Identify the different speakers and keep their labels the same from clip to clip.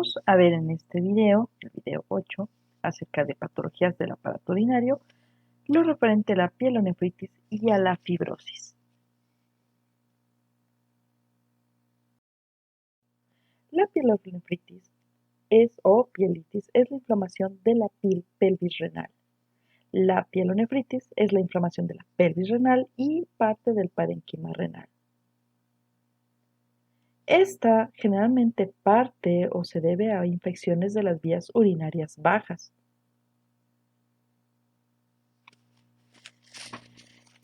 Speaker 1: Vamos a ver en este video, el video 8, acerca de patologías del aparato urinario, lo referente a la pielonefritis y a la fibrosis. La pielonefritis o pielitis es la inflamación de la pelvis renal. La pielonefritis es la inflamación de la pelvis renal y parte del parénquima renal. Esta generalmente parte o se debe a infecciones de las vías urinarias bajas.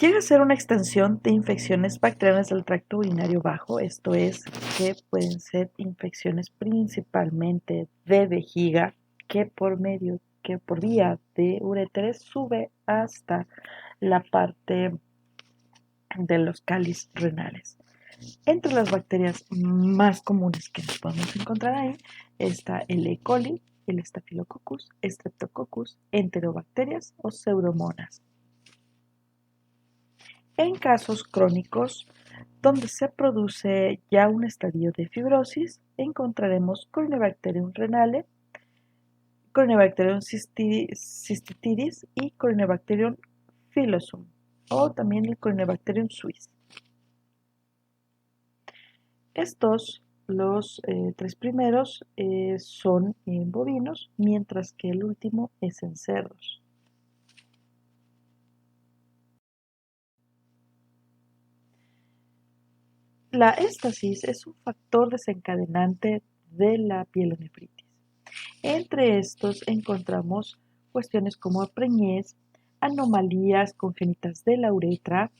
Speaker 1: Llega a ser una extensión de infecciones bacterianas del tracto urinario bajo, esto es, que pueden ser infecciones principalmente de vejiga, que por vía de uréteres sube hasta la parte de los cálices renales. Entre las bacterias más comunes que nos podemos encontrar ahí está el E. coli, el Staphylococcus, Streptococcus, Enterobacterias o Pseudomonas. En casos crónicos, donde se produce ya un estadio de fibrosis, encontraremos Corynebacterium renale, Corynebacterium cystitis y Corynebacterium phylloxum, o también el Corynebacterium suis. Estos, los tres primeros, son en bovinos, mientras que el último es en cerdos. La éstasis es un factor desencadenante de la pielonefritis. Entre estos encontramos cuestiones como preñez, anomalías congénitas de la uretra,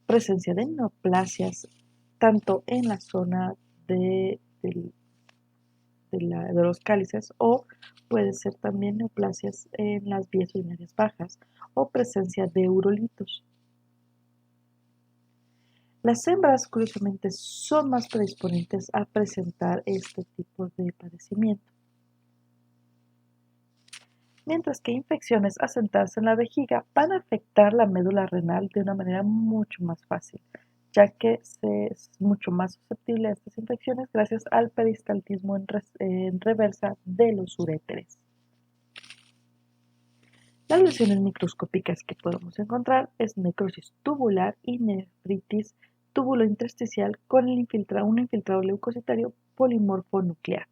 Speaker 1: presencia de neoplasias tanto en la zona de los cálices o puede ser también neoplasias en las vías urinarias bajas o presencia de urolitos. Las hembras, curiosamente, son más predisponentes a presentar este tipo de padecimiento, mientras que infecciones asentadas en la vejiga van a afectar la médula renal de una manera mucho más fácil, ya que es mucho más susceptible a estas infecciones gracias al peristaltismo en reversa de los uréteres. Las lesiones microscópicas que podemos encontrar es necrosis tubular y nefritis tubulointersticial con un infiltrado leucocitario polimorfo nuclear,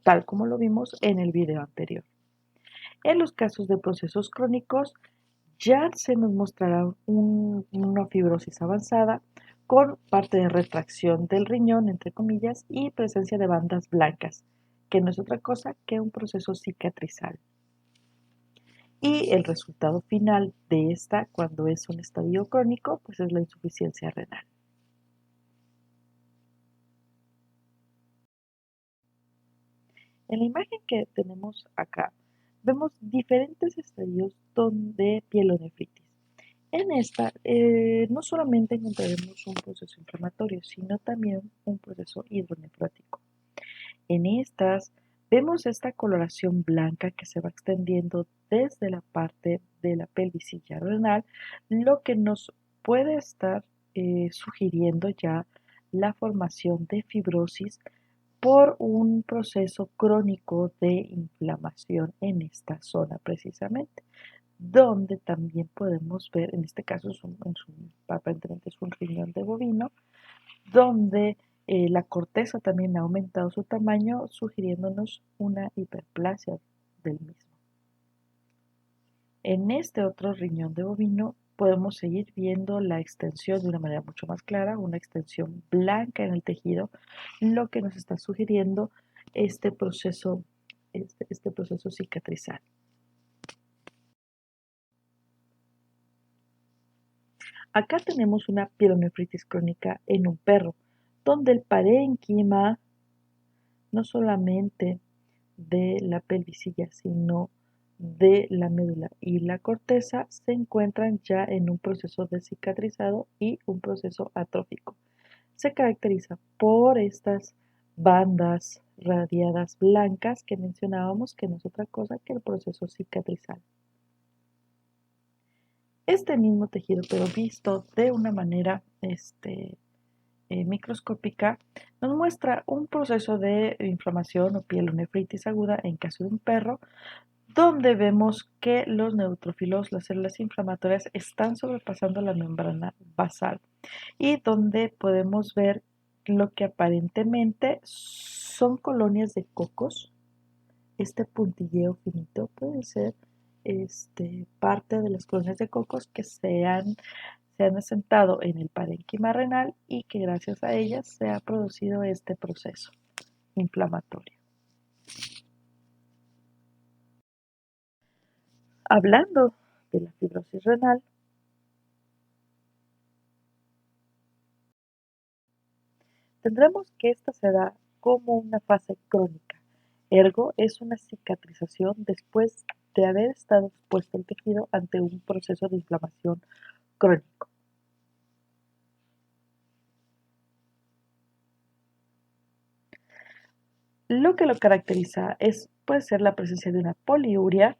Speaker 1: tal como lo vimos en el video anterior. En los casos de procesos crónicos ya se nos mostrará una fibrosis avanzada con parte de retracción del riñón, entre comillas, y presencia de bandas blancas, que no es otra cosa que un proceso cicatrizal. Y el resultado final de esta, cuando es un estadio crónico, pues es la insuficiencia renal. En la imagen que tenemos acá, vemos diferentes estadios de pielonefritis. En esta, no solamente encontraremos un proceso inflamatorio, sino también un proceso hidronefrótico. En estas, vemos esta coloración blanca que se va extendiendo desde la parte de la pelvisilla renal, lo que nos puede estar sugiriendo ya la formación de fibrosis por un proceso crónico de inflamación en esta zona precisamente, donde también podemos ver, en este caso aparentemente es un riñón de bovino, donde la corteza también ha aumentado su tamaño, sugiriéndonos una hiperplasia del mismo. En este otro riñón de bovino podemos seguir viendo la extensión de una manera mucho más clara, una extensión blanca en el tejido, lo que nos está sugiriendo este proceso cicatrizal. Acá tenemos una pielonefritis crónica en un perro, donde el parénquima no solamente de la pelvisilla, sino de la médula y la corteza se encuentran ya en un proceso de cicatrizado y un proceso atrófico. Se caracteriza por estas bandas radiadas blancas que mencionábamos, que no es otra cosa que el proceso cicatrizal. Este mismo tejido, pero visto de una manera microscópica nos muestra un proceso de inflamación o pielonefritis aguda en caso de un perro, donde vemos que los neutrófilos, las células inflamatorias, están sobrepasando la membrana basal y donde podemos ver lo que aparentemente son colonias de cocos. Este puntilleo finito puede ser parte de las colonias de cocos que se han asentado en el parénquima renal y que gracias a ellas se ha producido este proceso inflamatorio. Hablando de la fibrosis renal, tendremos que esta se da como una fase crónica, ergo es una cicatrización después de haber estado expuesto el tejido ante un proceso de inflamación crónico. Lo que lo caracteriza puede ser la presencia de una poliuria,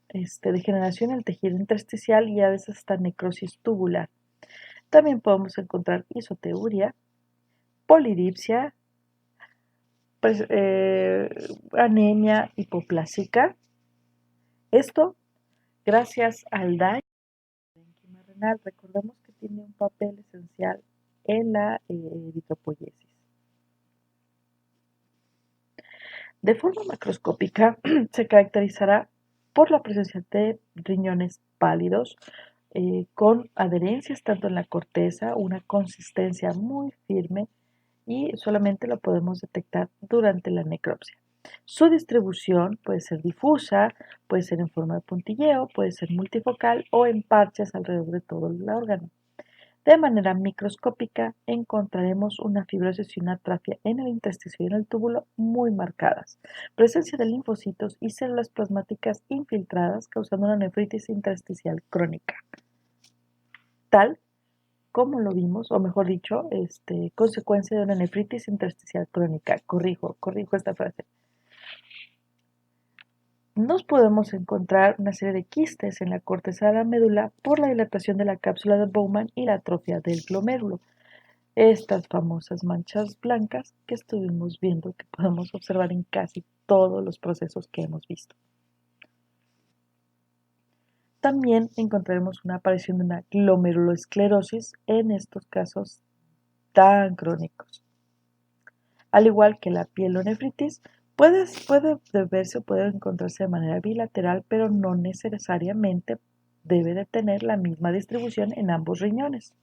Speaker 1: degeneración en el tejido intersticial y a veces hasta necrosis tubular. También podemos encontrar isoteuria, polidipsia, anemia hipoplásica. Esto gracias al daño del parénquima renal. Recordemos que tiene un papel esencial en la eritropoyesis. De forma macroscópica se caracterizará por la presencia de riñones pálidos, con adherencias tanto en la corteza, una consistencia muy firme y solamente lo podemos detectar durante la necropsia. Su distribución puede ser difusa, puede ser en forma de puntilleo, puede ser multifocal o en parches alrededor de todo el órgano. De manera microscópica encontraremos una fibrosis y una atrofia en el intersticio y en el túbulo muy marcadas, presencia de linfocitos y células plasmáticas infiltradas causando una nefritis intersticial crónica, tal como lo vimos, o mejor dicho, consecuencia de una nefritis intersticial crónica. Corrijo esta frase. Nos podemos encontrar una serie de quistes en la corteza de la médula por la dilatación de la cápsula de Bowman y la atrofia del glomérulo. Estas famosas manchas blancas que estuvimos viendo, que podemos observar en casi todos los procesos que hemos visto. También encontraremos una aparición de una glomerulosclerosis en estos casos tan crónicos. Al igual que la pielonefritis, puede deberse o puede encontrarse de manera bilateral, pero no necesariamente debe de tener la misma distribución en ambos riñones.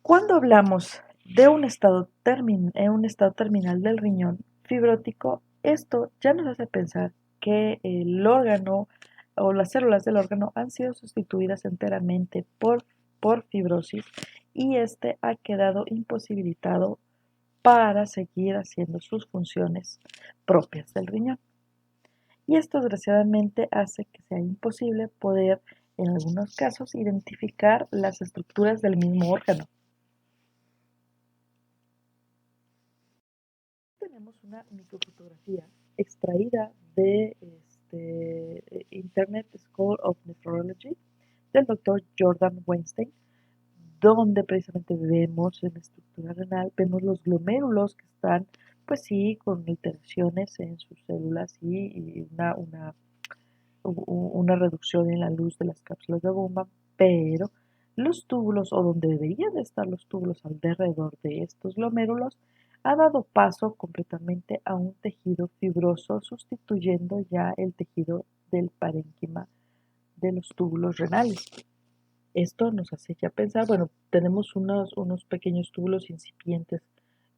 Speaker 1: Cuando hablamos de un estado terminal del riñón fibrótico, esto ya nos hace pensar que el órgano o las células del órgano han sido sustituidas enteramente por fibrosis y este ha quedado imposibilitado para seguir haciendo sus funciones propias del riñón. Y esto desgraciadamente hace que sea imposible poder, en algunos casos, identificar las estructuras del mismo órgano. Tenemos una microfotografía extraída de Internet School of Nephrology del doctor Jordan Weinstein, donde precisamente vemos en la estructura renal, vemos los glomérulos que están, pues sí, con alteraciones en sus células y una reducción en la luz de las cápsulas de bomba, pero los túbulos, o donde deberían de estar los túbulos alrededor de estos glomérulos, ha dado paso completamente a un tejido fibroso, sustituyendo ya el tejido del parénquima de los túbulos renales. Esto nos hace ya pensar, bueno, tenemos unos pequeños túbulos incipientes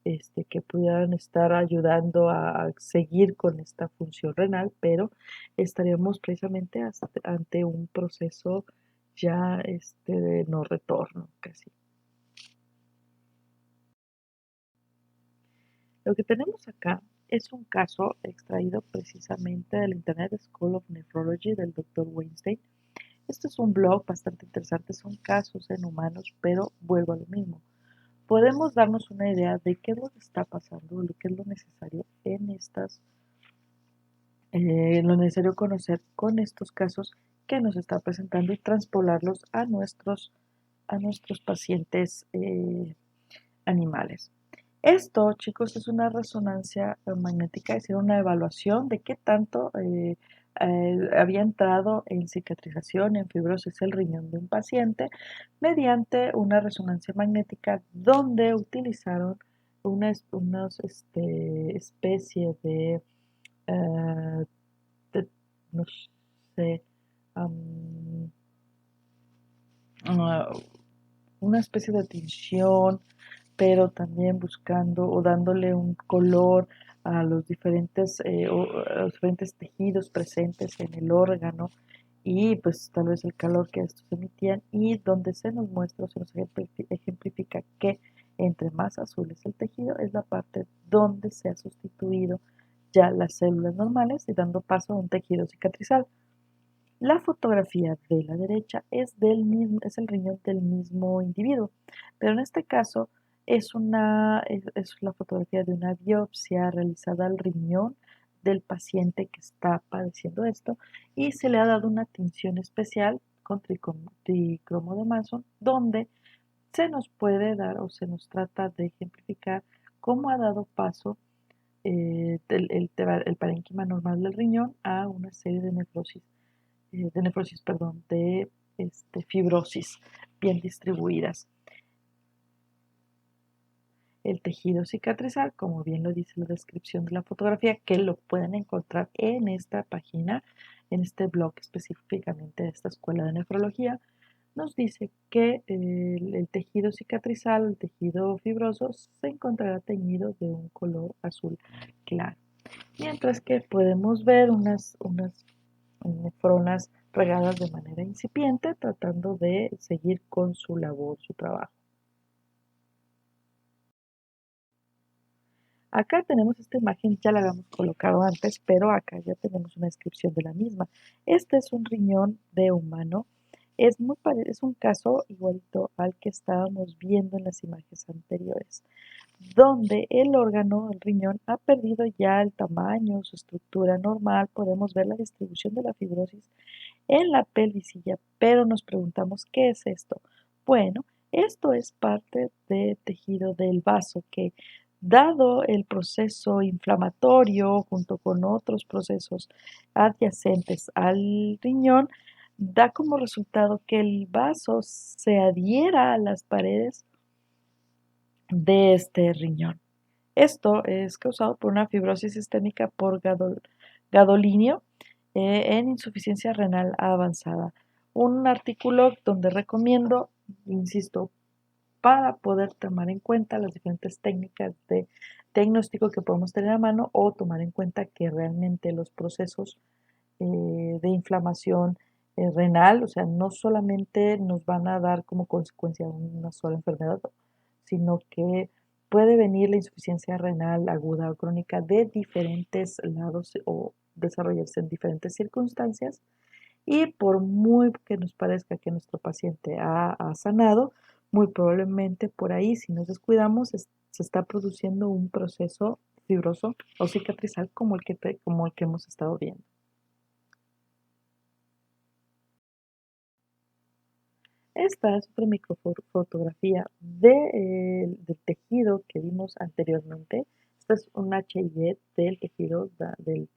Speaker 1: que pudieran estar ayudando a seguir con esta función renal, pero estaríamos precisamente ante un proceso ya de no retorno casi. Lo que tenemos acá es un caso extraído precisamente del Internet School of Nephrology del Dr. Weinstein. Este es un blog bastante interesante, son casos en humanos, pero vuelvo a lo mismo. Podemos darnos una idea de qué es lo que está pasando, lo que es lo necesario lo necesario conocer con estos casos que nos está presentando y transpolarlos a nuestros pacientes animales. Esto, chicos, es una resonancia magnética, es decir, una evaluación de qué tanto había entrado en cicatrización, en fibrosis el riñón de un paciente mediante una resonancia magnética donde utilizaron una especie eh, de, no sé, um, uh, una especie de tinción, pero también buscando o dándole un color a los a los diferentes tejidos presentes en el órgano y pues tal vez el calor que estos emitían y donde se nos muestra o se nos ejemplifica que entre más azul es el tejido es la parte donde se ha sustituido ya las células normales y dando paso a un tejido cicatrizal. La fotografía de la derecha es el riñón del mismo individuo, pero en este caso es la fotografía de una biopsia realizada al riñón del paciente que está padeciendo esto y se le ha dado una tinción especial con tricromo de Manson, donde se nos puede dar o se nos trata de ejemplificar cómo ha dado paso el parénquima normal del riñón a una serie de fibrosis bien distribuidas. El tejido cicatrizal, como bien lo dice la descripción de la fotografía, que lo pueden encontrar en esta página, en este blog específicamente de esta escuela de nefrología, nos dice que el tejido cicatrizal, el tejido fibroso, se encontrará teñido de un color azul claro. Mientras que podemos ver unas nefronas regadas de manera incipiente, tratando de seguir con su labor, su trabajo. Acá tenemos esta imagen, ya la habíamos colocado antes, pero acá ya tenemos una descripción de la misma. Este es un riñón de humano. Es un caso igualito al que estábamos viendo en las imágenes anteriores, donde el órgano, el riñón, ha perdido ya el tamaño, su estructura normal. Podemos ver la distribución de la fibrosis en la pelvis,, pero nos preguntamos, ¿qué es esto? Bueno, esto es parte del tejido del vaso que, dado el proceso inflamatorio junto con otros procesos adyacentes al riñón, da como resultado que el vaso se adhiera a las paredes de este riñón. Esto es causado por una fibrosis sistémica por gadolinio en insuficiencia renal avanzada. Un artículo donde recomiendo, insisto, para poder tomar en cuenta las diferentes técnicas de diagnóstico que podemos tener a mano o tomar en cuenta que realmente los procesos de inflamación renal, o sea, no solamente nos van a dar como consecuencia una sola enfermedad, sino que puede venir la insuficiencia renal aguda o crónica de diferentes lados o desarrollarse en diferentes circunstancias y por muy que nos parezca que nuestro paciente ha sanado, muy probablemente por ahí, si nos descuidamos, se está produciendo un proceso fibroso o cicatrizal como el que hemos estado viendo. Esta es otra microfotografía del tejido que vimos anteriormente. Esta es un HIE del tejido del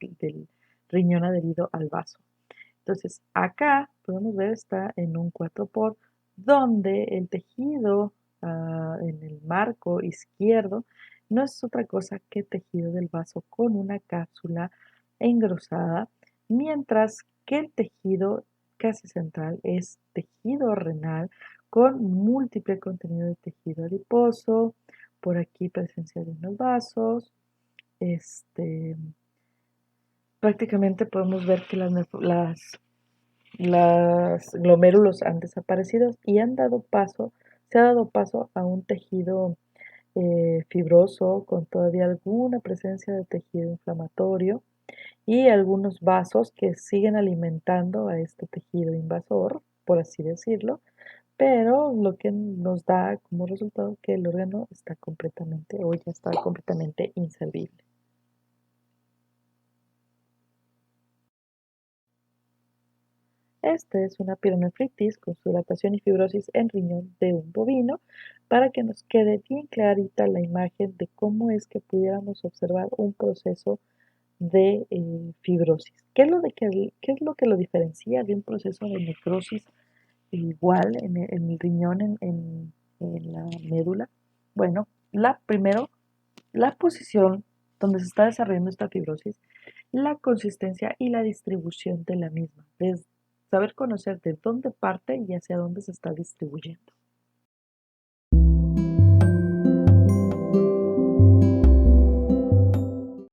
Speaker 1: riñón adherido al vaso. Entonces, acá podemos ver, está en un 4x, donde el tejido en el marco izquierdo no es otra cosa que tejido del vaso con una cápsula engrosada, mientras que el tejido casi central es tejido renal con múltiple contenido de tejido adiposo, por aquí presencia de unos vasos, prácticamente podemos ver que las glomérulos han desaparecido y se ha dado paso a un tejido fibroso con todavía alguna presencia de tejido inflamatorio y algunos vasos que siguen alimentando a este tejido invasor, por así decirlo, pero lo que nos da como resultado que el órgano está completamente o ya está completamente inservible. Esta es una pielonefritis con su dilatación y fibrosis en riñón de un bovino para que nos quede bien clarita la imagen de cómo es que pudiéramos observar un proceso de fibrosis. ¿Qué es lo que lo diferencia de un proceso de necrosis igual en el riñón, en la médula? Bueno, primero, la posición donde se está desarrollando esta fibrosis, la consistencia y la distribución de la misma. Es saber conocer de dónde parte y hacia dónde se está distribuyendo.